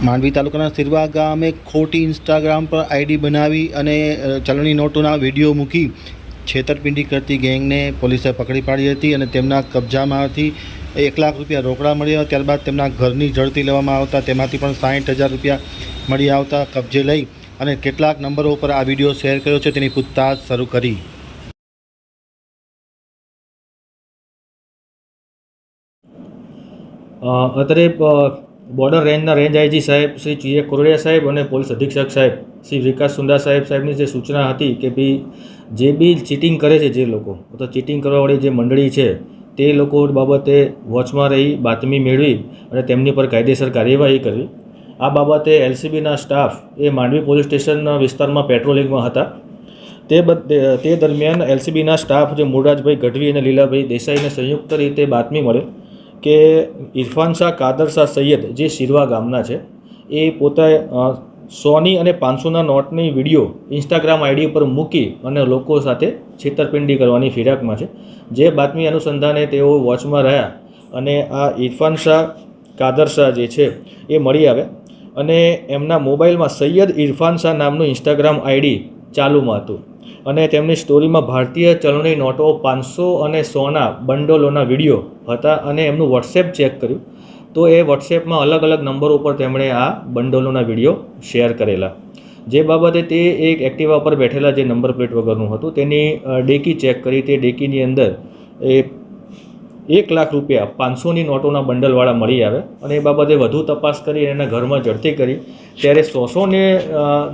માંડવી તાલુકાના સિરવા ગામે ખોટી ઇન્સ્ટાગ્રામ પર આઈડી બનાવી અને ચલણી નોટોના વિડીયો મૂકી છેતરપિંડી કરતી ગેંગને પોલીસે પકડી પાડી હતી અને તેમના કબજામાંથી 1 લાખ રૂપિયા રોકડા મળ્યા. ત્યારબાદ તેમના ઘરની ઝડપી લેવામાં આવતા તેમાંથી પણ 60,000 રૂપિયા મળી આવતા કબજે લઈ અને કેટલાક નંબરો પર આ વિડીયો શેર કર્યો છે તેની પૂછતાછ શરૂ કરી. અત્રે બોર્ડર રેન્જના રેન્જ આઈજી સાહેબ શ્રી GA કોરડિયા સાહેબ અને પોલીસ અધિક્ષક સાહેબ શ્રી વિકાસ સુંદા સાહેબની જે સૂચના હતી કે ભાઈ જે બી ચીટિંગ કરે છે, જે લોકો તો ચીટિંગ કરવાવાળી જે મંડળી છે તે લોકો બાબતે વોચમાં રહી બાતમી મેળવી અને તેમની પર કાયદેસર કાર્યવાહી કરવી. આ બાબતે LCBના સ્ટાફ એ માંડવી પોલીસ સ્ટેશનના વિસ્તારમાં પેટ્રોલિંગમાં હતા. તે દરમિયાન LCBના સ્ટાફ જે મૂળરાજભાઈ ગઢવી અને લીલાભાઈ દેસાઈને સંયુક્ત રીતે બાતમી મળે કે ઇરફાન શાહ કાદર શાહ સૈયદ જે સિરવા ગામના છે એ પોતે 100ની અને 500ના નોટની વિડીયો ઇન્સ્ટાગ્રામ આઈડી પર મૂકી અને લોકો સાથે છેતરપિંડી કરવાની ફિરાકમાં છે. જે બાતમી અનુસંધાને તેઓ વોચમાં રહ્યા અને આ ઇરફાન શાહ કાદર શાહ જે છે એ મળી આવે અને એમના મોબાઈલમાં સૈયદ ઇરફાન શાહ નામનું ઇન્સ્ટાગ્રામ આઈડી ચાલુમાં હતું અને તેમની સ્ટોરીમાં ભારતીય ચલણી નોટો 500 અને 100ના બંડલોના વિડીયો હતા અને એમનું વોટ્સએપ ચેક કર્યું તો એ વોટ્સએપમાં અલગ અલગ નંબરો ઉપર તેમણે આ બંડલોના વિડીયો શેર કરેલા. જે બાબતે તે એક એક્ટિવા પર બેઠેલા જે નંબર પ્લેટ વગરનું હતું તેની ડેકી ચેક કરી. તે ડેકીની અંદર એ 1 લાખ રૂપિયા 500ની નોટોના બંડલવાળા મળી આવે અને એ બાબતે વધુ તપાસ કરી એના ઘરમાં ઝડપી કરી ત્યારે 100ની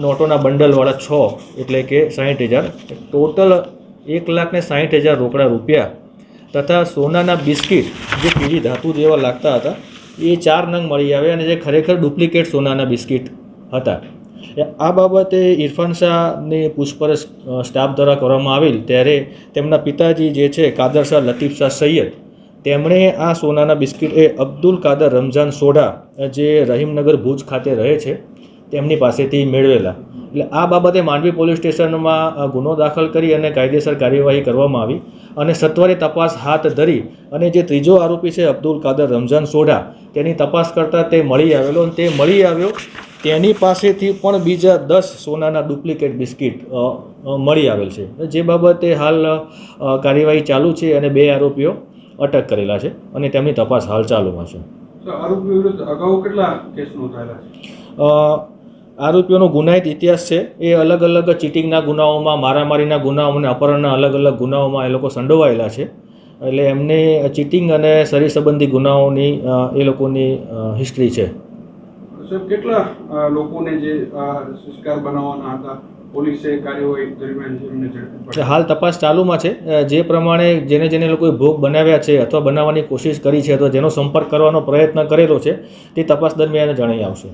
નોટોના બંડલવાળા 6 એટલે કે 60,000 ટોટલ 1,60,000 રોકડા રૂપિયા તથા સોનાના બિસ્કિટ જે પીળી ધાતુ જેવા લાગતા હતા એ 4 નંગ મળી આવે અને જે ખરેખર ડુપ્લિકેટ સોનાના બિસ્કિટ હતા. આ બાબતે ઇરફાન શાહની પૂછપરછ સ્ટાફ દ્વારા કરવામાં આવેલ ત્યારે તેમના પિતાજી જે છે કાદર શાહ લતીફ શાહ સૈયદ તેમણે આ સોનાના બિસ્કિટ એ અબ્દુલ કાદર રમઝાન સોઢા જે રહીમનગર ભુજ ખાતે રહે છે તેમની પાસેથી મેળવેલા. એટલે આ બાબતે માંડવી પોલીસ સ્ટેશનમાં ગુનો દાખલ કરી અને કાયદેસર કાર્યવાહી કરવામાં આવી અને સત્વરે તપાસ હાથ ધરી અને જે ત્રીજો આરોપી છે અબ્દુલ કાદર રમઝાન સોઢા તેની તપાસ કરતાં તે મળી આવેલો અને તે મળી આવ્યો તેની પાસેથી પણ બીજા 10 સોનાના ડુપ્લિકેટ બિસ્કિટ મળી આવેલ છે. જે બાબતે હાલ કાર્યવાહી ચાલુ છે અને 2 આરોપીઓ અટક કરેલા છે અને તેમની તપાસ હાલ ચાલુમાં છે. આરોપીઓ વિરુદ્ધ અગાઉ કેટલા કેસ નોંધાયેલા છે? આરોપીઓનો ગુનાહિત ઇતિહાસ છે. એ અલગ અલગ ચીટિંગના ગુનાઓમાં, મારામારીના ગુનાઓ અને અપહરણના અલગ અલગ ગુનાઓમાં એ લોકો સંડોવાયેલા છે. એટલે એમને ચીટિંગ અને શરીર સંબંધી ગુનાઓની એ લોકોની હિસ્ટ્રી છે. કેટલા લોકોને જે શિકાર બનાવવાના હતા પોલીસે કાર્યવાહી દરમિયાન હાલ તપાસ ચાલુમાં છે. જે પ્રમાણે જેને લોકોએ ભોગ બનાવ્યા છે અથવા બનાવવાની કોશિશ કરી છે અથવા જેનો સંપર્ક કરવાનો પ્રયત્ન કરેલો છે તે તપાસ દરમિયાન જણાઈ આવશે.